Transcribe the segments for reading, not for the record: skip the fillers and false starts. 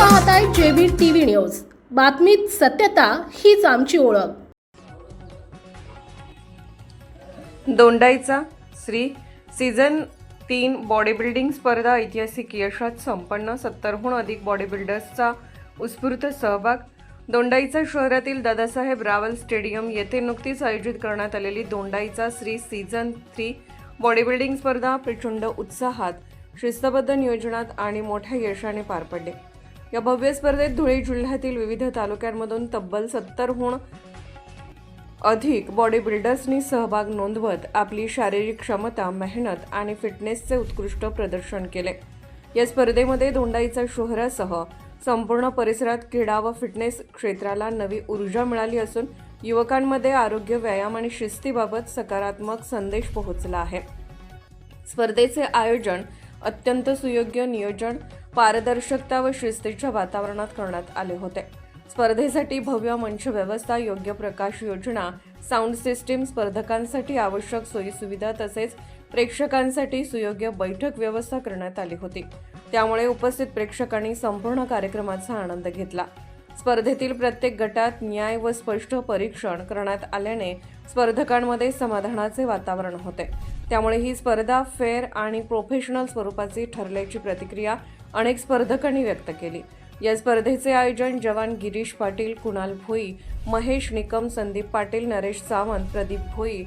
पाहताय JB TV news. बातमीत सत्यता हीच आमची ओळख। Dondaicha Shri season 3 body building स्पर्धा ऐतिहासिक यशात संपन्न। 70हून अधिक बॉडी बिल्डर्सचा उत्स्फूर्त सहभाग। दोंडाईचा शहरातील दादासाहेब रावल स्टेडियम येथे नुकतीच आयोजित करण्यात आलेली Dondaicha Shri season 3 body building स्पर्धा प्रचंड उत्साहात, शिस्तबद्ध नियोजनात आणि मोठ्या यशाने पार पडली। या भव्य स्पर्धेत धुळे जिल्ह्यातील विविध तालुक्यांमधून तब्बल 70हून अधिक बॉडी बिल्डर्सनी सहभाग नोंदवत आपली शारीरिक क्षमता, मेहनत आणि फिटनेसचे उत्कृष्ट प्रदर्शन केले। या स्पर्धेमध्ये दोंडाईचा शहरासह संपूर्ण परिसरात क्रीडा व फिटनेस क्षेत्राला नवी ऊर्जा मिळाली असून युवकांमध्ये आरोग्य, व्यायाम आणि शिस्तीबाबत सकारात्मक संदेश पोहोचला आहे। स्पर्धेचे आयोजन अत्यंत सुयोग्य नियोजन, पारदर्शकता व शिस्तीच्या वातावरणात करण्यात आले होते। स्पर्धेसाठी भव्य मंच व्यवस्था, योग्य प्रकाश योजना, साऊंड सिस्टीम, स्पर्धकांसाठी आवश्यक सोयीसुविधा तसेच प्रेक्षकांसाठी सुयोग्य बैठक व्यवस्था करण्यात आली होती। त्यामुळे उपस्थित प्रेक्षकांनी संपूर्ण कार्यक्रमाचा आनंद घेतला। स्पर्धेतील प्रत्येक गटात न्याय व स्पष्ट परीक्षण करण्यात आल्याने स्पर्धकांमध्ये समाधानाचे वातावरण होते। त्यामुळे ही स्पर्धा फेअर आणि प्रोफेशनल स्वरूपाची ठरल्याची प्रतिक्रिया अनेक स्पर्धकांनी व्यक्त केली। या स्पर्धेचे आयोजन जवान गिरीश पाटील, कुणाल भोई, महेश निकम, संदीप पाटील, नरेश सावंत, प्रदीप भोई,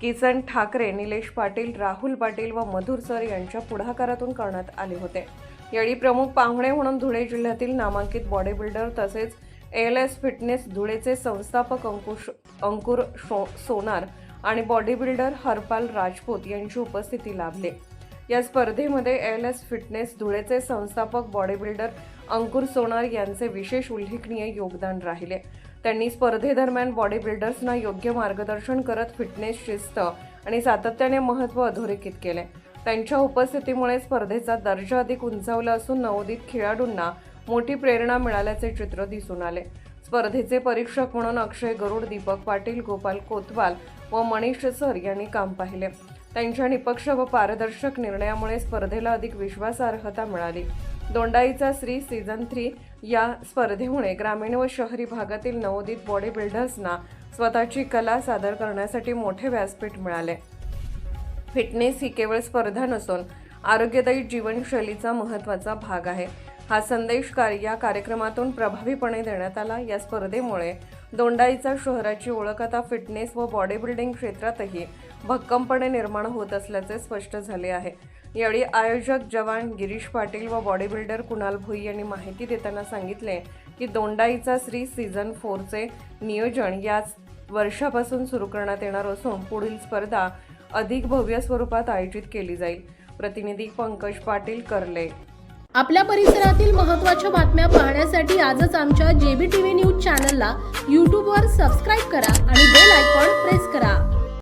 किसन ठाकरे, निलेश पाटील, राहुल पाटील व मधुर सर यांच्या पुढाकारातून करण्यात आले होते। यावेळी प्रमुख पाहुणे म्हणून धुळे जिल्ह्यातील नामांकित बॉडी बिल्डर तसेच ALS फिटनेस धुळेचे संस्थापक अंकुर सोनार आणि बॉडी बिल्डर हरपाल राजपूत यांची उपस्थिती लाभली। या स्पर्धेमध्ये ALS फिटनेस धुळेचे संस्थापक बॉडी बिल्डर अंकुर सोनार यांचे विशेष उल्लेखनीय योगदान राहिले। त्यांनी स्पर्धेदरम्यान बॉडी बिल्डर्सना योग्य मार्गदर्शन करत फिटनेस, शिस्त आणि सातत्याने महत्त्व अधोरेखित केले। त्यांच्या उपस्थितीमुळे स्पर्धेचा दर्जा अधिक उंचावला असून नवोदित खेळाडूंना मोठी प्रेरणा मिळाल्याचे चित्र दिसून आले। स्पर्धेचे परीक्षक म्हणून अक्षय गरुड, दीपक पाटील, गोपाल कोतवाल व मनीष सर यांनी काम पाहिले। त्यांच्या निष्पक्ष व पारदर्शक निर्णयामुळे स्पर्धेला अधिक विश्वासार्हता मिळाली। दोंडाईचा श्री सीझन 3 या स्पर्धेमुळे ग्रामीण व शहरी भागातील नवोदित बॉडी बिल्डर्सना स्वतःची कला सादर करण्यासाठी मोठे व्यासपीठ मिळाले। फिटनेस ही केवळ स्पर्धा नसून आरोग्यदायी जीवनशैलीचा महत्त्वाचा भाग आहे। हा संदेश या कार्यक्रमातून प्रभावीपणे देण्यात आला। या स्पर्धेमुळे दोंडाईचा शहराची ओळख आता फिटनेस व बॉडी बिल्डिंग क्षेत्रातही भक्कमपणे निर्माण होत असल्याचे स्पष्ट झाले आहे। यावेळी आयोजक जवान गिरीश पाटील व बॉडी बिल्डर कुणाल भोई यांनी माहिती देताना सांगितले की दोंडाईचा श्री सीझन 4चे नियोजन याच वर्षापासून सुरू करण्यात येणार असून पुढील स्पर्धा अधिक भव्य स्वरूपात आयोजित केली जाईल। प्रतिनिधी पंकज पाटील, कर्ले। आपल्या परिसरातील महत्त्वाच्या बातम्या पाहण्यासाठी आजच आमच्या जेबी टीव्ही न्यूज चॅनलला YouTube वर सबस्क्राइब करा आणि बेल आयकॉन प्रेस करा।